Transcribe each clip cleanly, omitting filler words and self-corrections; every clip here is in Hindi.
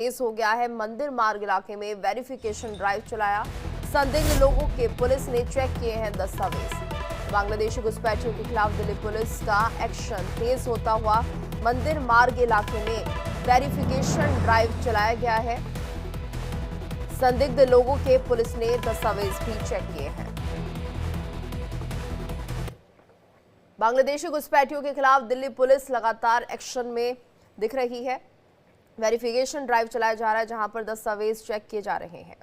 तेज हो गया है। मंदिर मार्ग इलाके में वेरिफिकेशन ड्राइव चलाया। संदिग्ध लोगों के पुलिस ने चेक किए हैं दस्तावेज। बांग्लादेशी घुसपैठियों के खिलाफ दिल्ली पुलिस का एक्शन तेज होता हुआ मंदिर मार्ग इलाके में वेरिफिकेशन ड्राइव चलाया गया है। संदिग्ध लोगों के पुलिस ने दस्तावेज भी चेक किए हैं। बांग्लादेशी घुसपैठियों के खिलाफ दिल्ली पुलिस लगातार एक्शन में दिख रही है। वेरिफिकेशन ड्राइव चलाया जा रहा है जहां पर दस्तावेज चेक किए जा रहे हैं।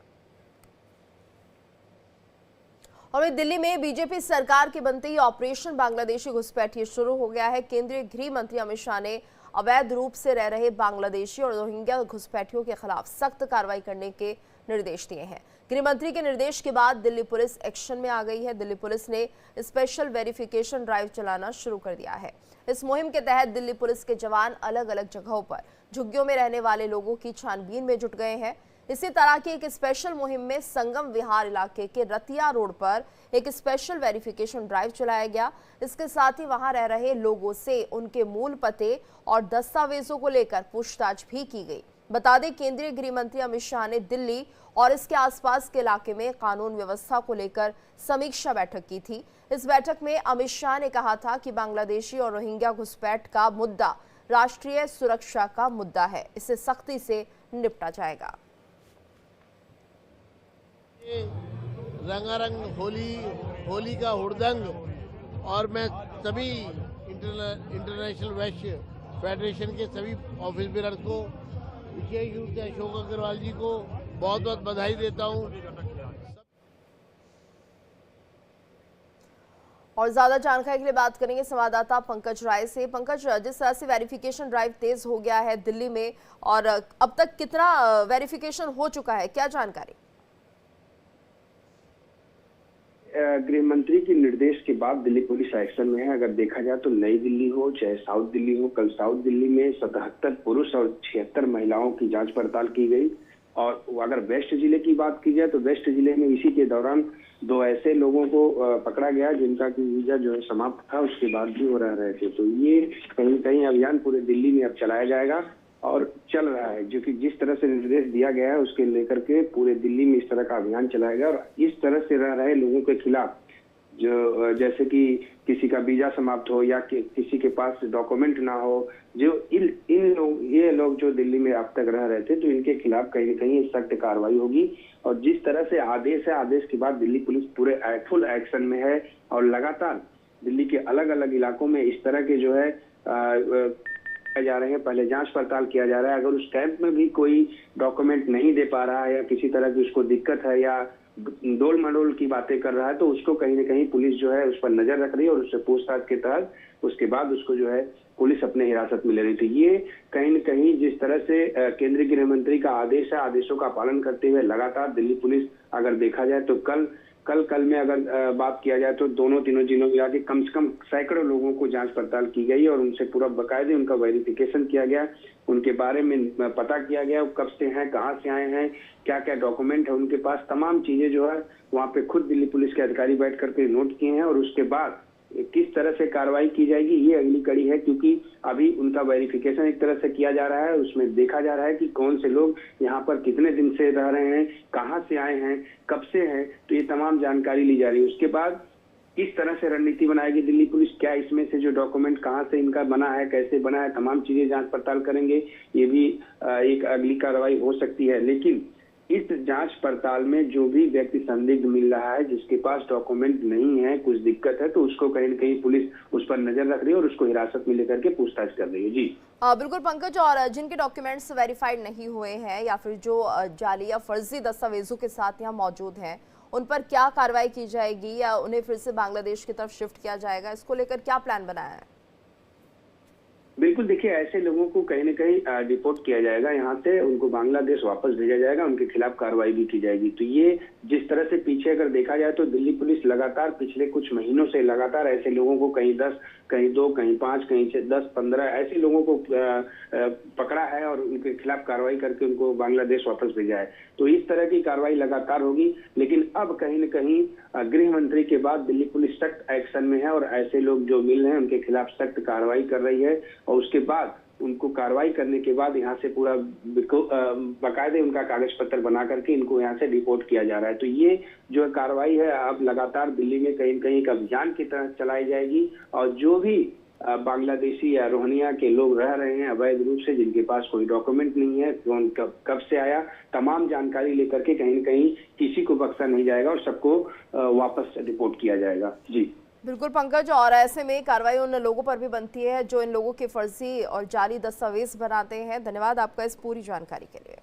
और दिल्ली में बीजेपी सरकार के बनते ही ऑपरेशन बांग्लादेशी घुसपैठिए शुरू हो गया है। केंद्रीय गृह मंत्री अमित शाह ने अवैध रूप से रह रहे बांग्लादेशी और रोहिंग्या घुसपैठियों के खिलाफ सख्त कार्रवाई करने के निर्देश दिए हैं। गृह मंत्री के निर्देश के बाद दिल्ली पुलिस एक्शन में आ गई है। दिल्ली पुलिस ने स्पेशल वेरिफिकेशन ड्राइव चलाना शुरू कर दिया है। इस मुहिम के तहत दिल्ली पुलिस के जवान अलग अलग जगहों पर झुग्गियों में रहने वाले लोगों की छानबीन में जुट गए हैं। इसी तरह की एक स्पेशल मुहिम में संगम विहार इलाके के रतिया रोड पर एक स्पेशल वेरिफिकेशन ड्राइव चलाया गया। इसके साथ ही वहां रह रहे लोगों से उनके मूल पते और दस्तावेजों को लेकर पूछताछ भी की गई। बता दें, केंद्रीय गृह मंत्री अमित शाह ने दिल्ली और इसके आसपास के इलाके में कानून व्यवस्था को लेकर समीक्षा बैठक की थी। इस बैठक में अमित शाह ने कहा था कि बांग्लादेशी और रोहिंग्या घुसपैठ का मुद्दा राष्ट्रीय सुरक्षा का मुद्दा है, इसे सख्ती से निपटा जाएगा। रंगारंग होली का हुड़दंग और मैं सभी इंटरनेशनल वैश्य फेडरेशन के सभी ऑफिस बेरर्स को, विशेष रूप से अशोक अग्रवाल जी को बहुत बहुत बधाई देता हूँ। और ज्यादा जानकारी के लिए बात करेंगे संवाददाता पंकज राय से। पंकज, जिस तरह से वेरिफिकेशन ड्राइव तेज हो गया है दिल्ली में और अब तक कितना वेरिफिकेशन हो चुका है, क्या जानकारी? गृह मंत्री के निर्देश के बाद दिल्ली पुलिस एक्शन में है। अगर देखा जाए तो नई दिल्ली हो चाहे साउथ दिल्ली हो, कल साउथ दिल्ली में 77 पुरुष और 76 महिलाओं की जांच पड़ताल की गई। और अगर वेस्ट जिले की बात की जाए तो वेस्ट जिले में इसी के दौरान 2 ऐसे लोगों को पकड़ा गया जिनका की वीजा जो है समाप्त था, उसके बाद भी वो रह रहे थे। तो ये कहीं न कहीं अभियान पूरे दिल्ली में अब चलाया जाएगा और चल रहा है, जो कि जिस तरह से निर्देश दिया गया है उसके लेकर के पूरे दिल्ली में इस तरह का अभियान चलाएगा। और इस तरह से रह रहे लोगों के खिलाफ जो जैसे कि किसी का वीजा समाप्त हो या किसी के पास डॉक्यूमेंट ना हो, जो ये लोग जो दिल्ली में अब तक रह रहे थे, तो इनके खिलाफ कहीं न कहीं सख्त कार्रवाई होगी। और जिस तरह से आदेश है, आदेश के बाद दिल्ली पुलिस पूरे फुल एक्शन में है और लगातार दिल्ली के अलग अलग इलाकों में इस तरह के जो है जा रहे हैं। पहले जांच पड़ताल किया जा रहा है। अगर उस कैंप में भी कोई डॉक्यूमेंट नहीं दे पा रहा है या किसी तरह की उसको दिक्कत है या डोल मडोल की बातें कर रहा है, तो उसको कहीं न कहीं पुलिस जो है उस पर नजर रख रही है और उससे पूछताछ के तहत उसके बाद उसको जो है पुलिस अपने हिरासत में ले रही थी। ये कहीं न कहीं जिस तरह से केंद्रीय गृह मंत्री का आदेश है, आदेशों का पालन करते हुए लगातार दिल्ली पुलिस, अगर देखा जाए तो कल में अगर बात किया जाए तो तीनों जिलों में आके कम से कम सैकड़ों लोगों को जांच पड़ताल की गई और उनसे पूरा बाकायदे उनका वेरिफिकेशन किया गया, उनके बारे में पता किया गया, कब से हैं, कहां से आए हैं, क्या क्या डॉक्यूमेंट है उनके पास, तमाम चीजें जो है वहां पे खुद दिल्ली पुलिस के अधिकारी बैठ करके नोट किए हैं। और उसके बाद किस तरह से कार्रवाई की जाएगी ये अगली कड़ी है, क्योंकि अभी उनका वेरिफिकेशन एक तरह से किया जा रहा है। उसमें देखा जा रहा है कि कौन से लोग यहाँ पर कितने दिन से रह रहे हैं, कहाँ से आए हैं, कब से हैं, तो ये तमाम जानकारी ली जा रही है। उसके बाद किस तरह से रणनीति बनाएगी दिल्ली पुलिस, क्या इसमें से जो डॉक्यूमेंट कहाँ से इनका बना है, कैसे बना है, तमाम चीजें जांच पड़ताल करेंगे। ये भी एक अगली कार्रवाई हो सकती है। लेकिन इस जांच पड़ताल में जो भी व्यक्ति संदिग्ध मिल रहा है, जिसके पास डॉक्यूमेंट नहीं है, कुछ दिक्कत है, तो उसको कहीं न कहीं पुलिस उस पर नजर रख रही है और उसको हिरासत में लेकर के पूछताछ कर रही है। जी बिल्कुल पंकज, और जिनके डॉक्यूमेंट्स वेरीफाइड नहीं हुए हैं या फिर जो जाली या फर्जी दस्तावेजों के साथ यहाँ मौजूद हैं, उन पर क्या कार्रवाई की जाएगी या उन्हें फिर से बांग्लादेश की तरफ शिफ्ट किया जाएगा, इसको लेकर क्या प्लान बनाया है? बिल्कुल, देखिए ऐसे लोगों को कहीं न कहीं डिपोर्ट किया जाएगा, यहाँ से उनको बांग्लादेश वापस भेजा जाएगा, उनके खिलाफ कार्रवाई भी की जाएगी। तो ये जिस तरह से पीछे अगर देखा जाए तो दिल्ली पुलिस लगातार पिछले कुछ महीनों से लगातार ऐसे लोगों को कहीं 10, कहीं 2, कहीं 5, कहीं 10, 15 ऐसे लोगों को पकड़ा है और उनके खिलाफ कार्रवाई करके उनको बांग्लादेश वापस भेजा है। तो इस तरह की कार्रवाई लगातार होगी। लेकिन अब कहीं न कहीं गृह मंत्री के बाद दिल्ली पुलिस सख्त एक्शन में है और ऐसे लोग जो मिल रहे हैं उनके खिलाफ सख्त कार्रवाई कर रही है और उसके बाद उनको कार्रवाई करने के बाद यहाँ से पूरा बाकायदे उनका कागज पत्र बना करके इनको यहाँ से डिपोर्ट किया जा रहा है। तो ये जो कार्रवाई है अब लगातार दिल्ली में कहीं न कहीं एक अभियान की तरह चलाई जाएगी और जो भी बांग्लादेशी या रोहिंग्या के लोग रह रहे हैं अवैध रूप से, जिनके पास कोई डॉक्यूमेंट नहीं है, कौन कब से आया, तमाम जानकारी लेकर के कहीं न कहीं किसी को बख्शा नहीं जाएगा और सबको वापस रिपोर्ट किया जाएगा। जी बिल्कुल पंकज, और ऐसे में कार्रवाई उन लोगों पर भी बनती है जो इन लोगों के फर्जी और जाली दस्तावेज बनाते हैं। धन्यवाद आपका इस पूरी जानकारी के लिए।